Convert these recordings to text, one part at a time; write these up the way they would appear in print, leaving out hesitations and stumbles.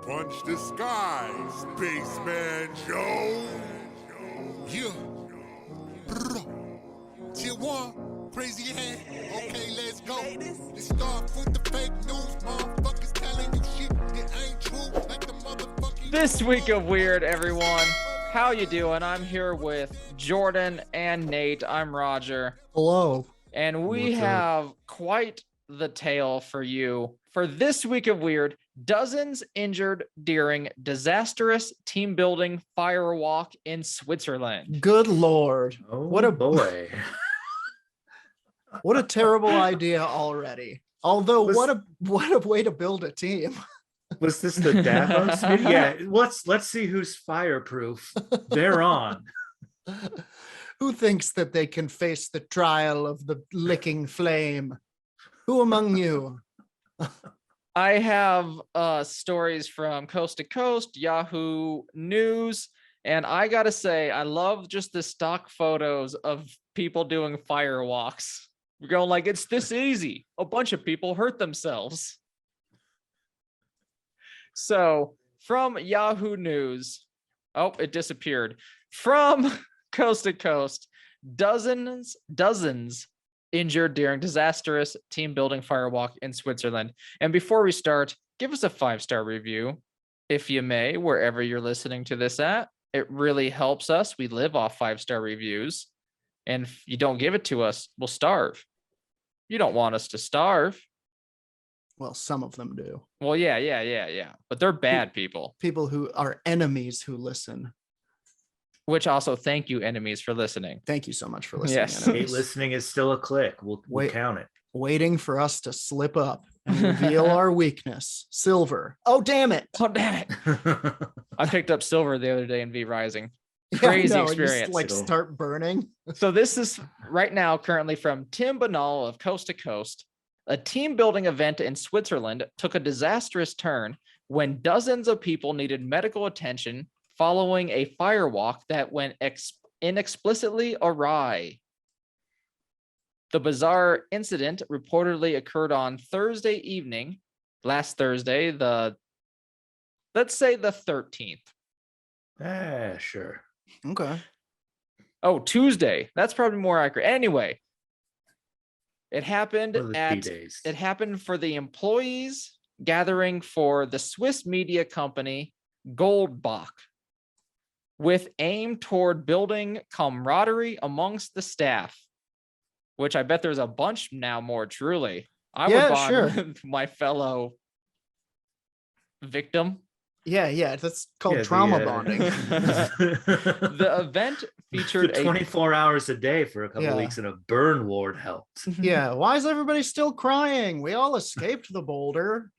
Punch the sky, Spaceman Joe. Yeah. Tier 1, crazy head. Okay, let's go. Let's start with the fake news. Motherfuckers telling you shit that ain't true. Like the motherfucking... This week of Weird, everyone. How you doing? I'm here with Jordan and Nate. I'm Roger. Hello. And we have quite the tale for you. For this week of Weird, dozens injured during disastrous team building fire walk in Switzerland. Good Lord. Oh, What a boy. What a terrible idea already. Although what a way to build a team. Was this the Davos meeting? Yeah, let's see who's fireproof. They're on. Who thinks that they can face the trial of the licking flame? Who among you? I have stories from Coast to Coast, Yahoo News, and I gotta say, I love just the stock photos of people doing fire walks. We're going like, it's this easy. A bunch of people hurt themselves. So from Yahoo News, oh, it disappeared. From Coast to Coast, dozens injured during disastrous team building firewalk in Switzerland. And before we start, give us a 5-star review, if you may, wherever you're listening to this at. It really helps us. We live off 5-star reviews. And if you don't give it to us, we'll starve. You don't want us to starve. Well, some of them do. Well, yeah. But they're bad people. People who are enemies who listen. Which also, thank you, enemies, for listening. Thank you so much for listening. Yes. Enemies. Hey, listening is still a click. We'll count it. Waiting for us to slip up and reveal our weakness. Silver. Oh, damn it. Oh, damn it. I picked up silver the other day in V Rising. Yeah, Crazy no, experience. Just, like start burning. So this is right now currently from Tim Banal of Coast to Coast. A team building event in Switzerland took a disastrous turn when dozens of people needed medical attention following a firewalk that went inexplicably awry. The bizarre incident reportedly occurred on Thursday evening, last Thursday, let's say the 13th. Sure. Okay. Oh, Tuesday. That's probably more accurate. Anyway, it happened it happened for the employees gathering for the Swiss media company Goldbach, with aim toward building camaraderie amongst the staff, which I bet there's a bunch now more truly. I would bond with my fellow victim. Yeah, that's called trauma bonding. The event featured 24 hours a day for a couple weeks in a burn ward helped. Yeah, why is everybody still crying? We all escaped the boulder.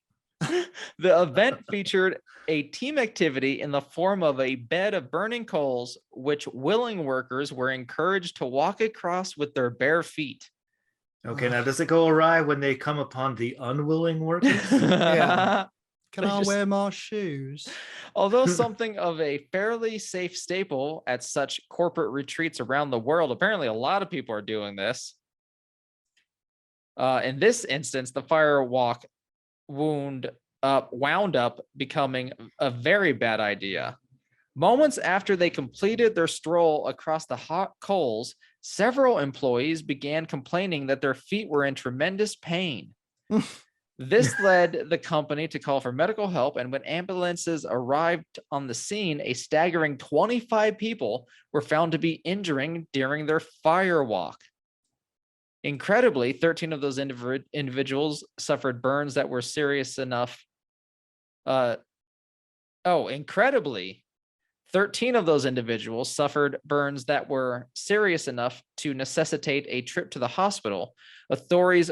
The event featured a team activity in the form of a bed of burning coals, which willing workers were encouraged to walk across with their bare feet. Okay, now does it go awry when they come upon the unwilling workers? Yeah. Can I wear my shoes? Although something of a fairly safe staple at such corporate retreats around the world, apparently a lot of people are doing this. In this instance, the firewalk wound wound up becoming a very bad idea. Moments after they completed their stroll across the hot coals, several employees began complaining that their feet were in tremendous pain. This led the company to call for medical help, and when ambulances arrived on the scene, a staggering 25 people were found to be injuring during their fire walk. Incredibly, 13 of those individuals suffered burns that were serious enough. Incredibly, 13 of those individuals suffered burns that were serious enough to necessitate a trip to the hospital. Authorities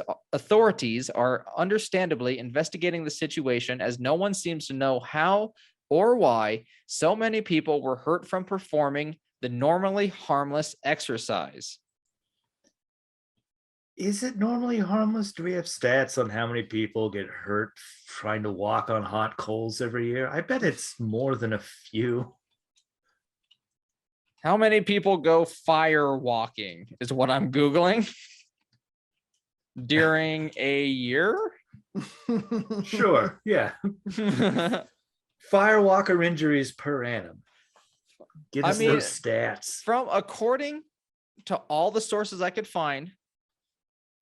are understandably investigating the situation, as no one seems to know how or why so many people were hurt from performing the normally harmless exercise. Is it normally harmless? Do we have stats on how many people get hurt trying to walk on hot coals every year? I bet it's more than a few. How many people go fire walking is what I'm Googling during a year. Sure, yeah. Firewalker injuries per annum. Get us I mean, those stats. From according to all the sources I could find,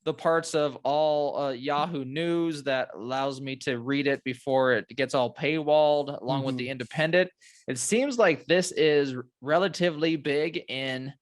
the parts of all Yahoo News that allows me to read it before it gets all paywalled, along with the Independent, it seems like this is relatively big in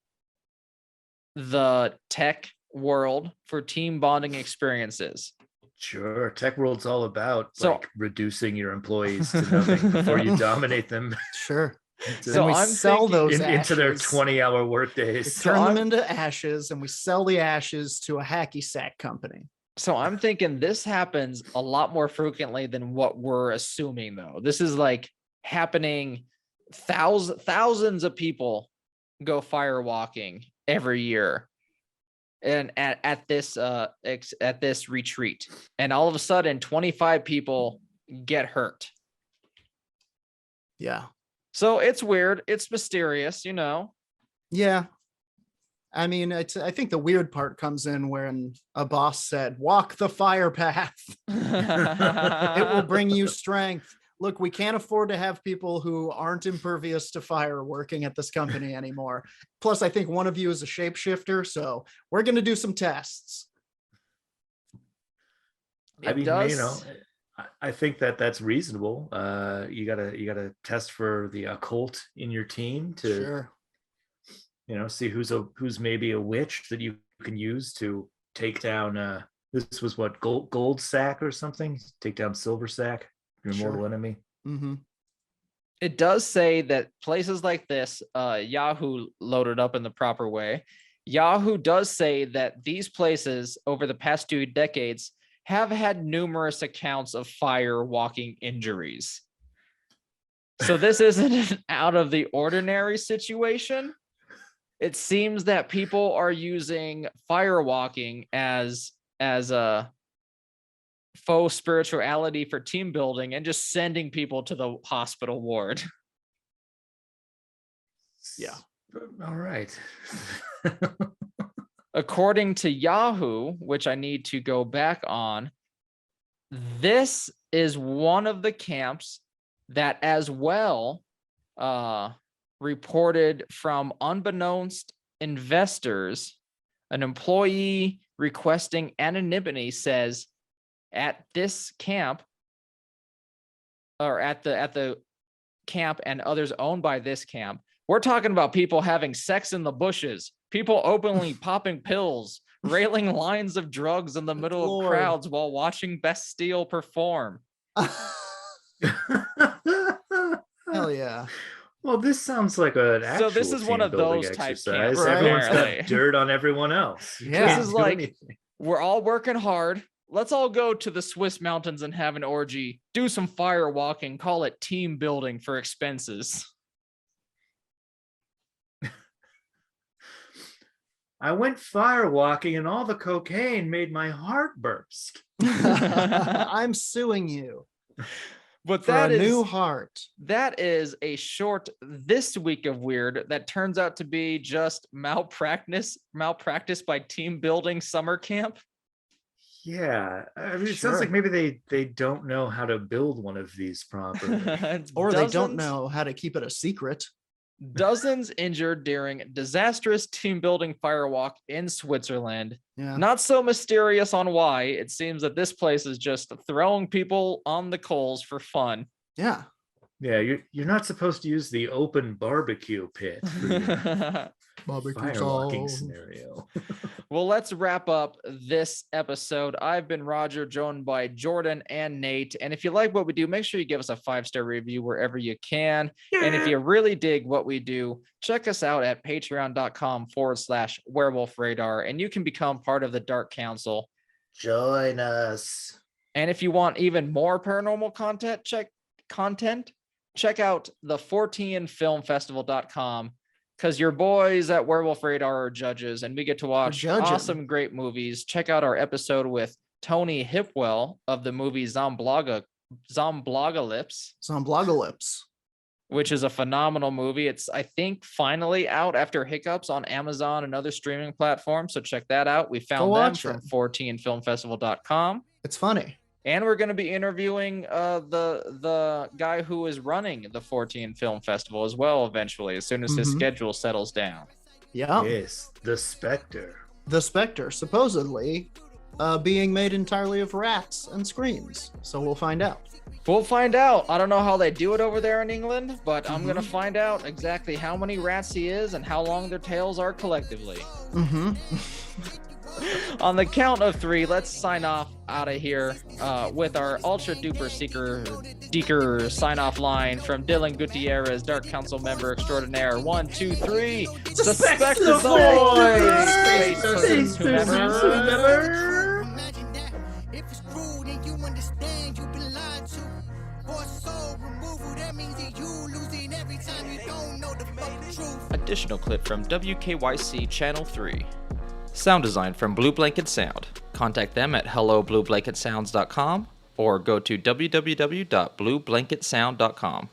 the tech world for team bonding experiences. Sure, tech world's all about So- reducing your employees to nothing before you dominate them Sure. into, So we I'm sell thinking those into their ashes. 20-hour We workdays. turn So them I'm- into ashes, and we sell the ashes to a hacky sack company. So I'm thinking this happens a lot more frequently than what we're assuming, though. This is like happening. Thousands of people go firewalking every year, and at this retreat, and all of a sudden 25 people get hurt. Yeah. So it's weird. It's mysterious, Yeah. I mean, I think the weird part comes in when a boss said, walk the fire path. It will bring you strength. Look, we can't afford to have people who aren't impervious to fire working at this company anymore. Plus, I think one of you is a shapeshifter, so we're going to do some tests. I mean, does. I think that's reasonable. You gotta test for the occult in your team to Sure. See who's maybe a witch that you can use to take down. This was what gold sack or something. Take down silver sack, your mortal enemy. Mm-hmm. It does say that places like this, Yahoo loaded up in the proper way. Yahoo does say that these places over the past 2 decades have had numerous accounts of fire walking injuries. So this isn't an out of the ordinary situation. It seems that people are using fire walking as a faux spirituality for team building and just sending people to the hospital ward. Yeah. All right. According to Yahoo, which I need to go back on, this is one of the camps that as well reported from unbeknownst investors. An employee requesting anonymity says at this camp, or at the camp and others owned by this camp, we're talking about people having sex in the bushes, people openly popping pills, railing lines of drugs in the middle of Lord. crowds while watching Bastille perform. Hell yeah. Well, this sounds like an actual So this is one of team-building those type exercise. camps, Everyone's apparently. got dirt on everyone else. You Yeah. can't This is do like- anything. We're all working hard. Let's all go to the Swiss mountains and have an orgy, do some fire walking, call it team building for expenses. I went fire walking and all the cocaine made my heart burst. I'm suing you But for that a is new heart. that is a short this week of weird that turns out to be just malpractice by team building summer camp. Yeah, I mean, it Sure. sounds like maybe they don't know how to build one of these properly. Or they don't Dozens- know how to keep it a secret. Dozens injured during disastrous team building firewalk in Switzerland. Yeah. Not so mysterious on why. It seems that this place is just throwing people on the coals for fun. Yeah. Yeah, you're not supposed to use the open barbecue pit for your fire walking scenario. Well, let's wrap up this episode. I've been Roger, joined by Jordan and Nate. And if you like what we do, make sure you give us a 5-star review wherever you can. And if you really dig what we do, check us out at patreon.com/werewolf radar. And you can become part of the Dark Council. Join us. And if you want even more paranormal content, check out the 14filmfestival.com. Because your boys at Werewolf Radar are judges, and we get to watch judging. awesome, great movies. Check out our episode with Tony Hipwell of the movie Zomblogalips, Zomblogalips. which is a phenomenal movie. It's, I think, finally out after hiccups on Amazon and other streaming platforms. So check that out. We found them watch from it. 14filmfestival.com. It's funny. And we're going to be interviewing the guy who is running the 14 Film Festival as well eventually, as soon as his schedule settles down. Yeah. Yes, the Spectre. The Spectre, supposedly being made entirely of rats and screams. So we'll find out. We'll find out. I don't know how they do it over there in England, but I'm going to find out exactly how many rats he is and how long their tails are collectively. On the count of 3, let's sign off out of here with our ultra duper deeker sign off line from Dylan Gutierrez, Dark Council member extraordinaire. 1, 2, 3. Suspect the voice! Space whomever. Imagine that. If it's cruel, then you understand you've been lied to. For soul removal, that means that you losing every time you don't know the fucking truth. Additional clip from WKYC Channel 3. Sound design from Blue Blanket Sound. Contact them at helloblueblanketsounds.com or go to www.blueblanketsound.com.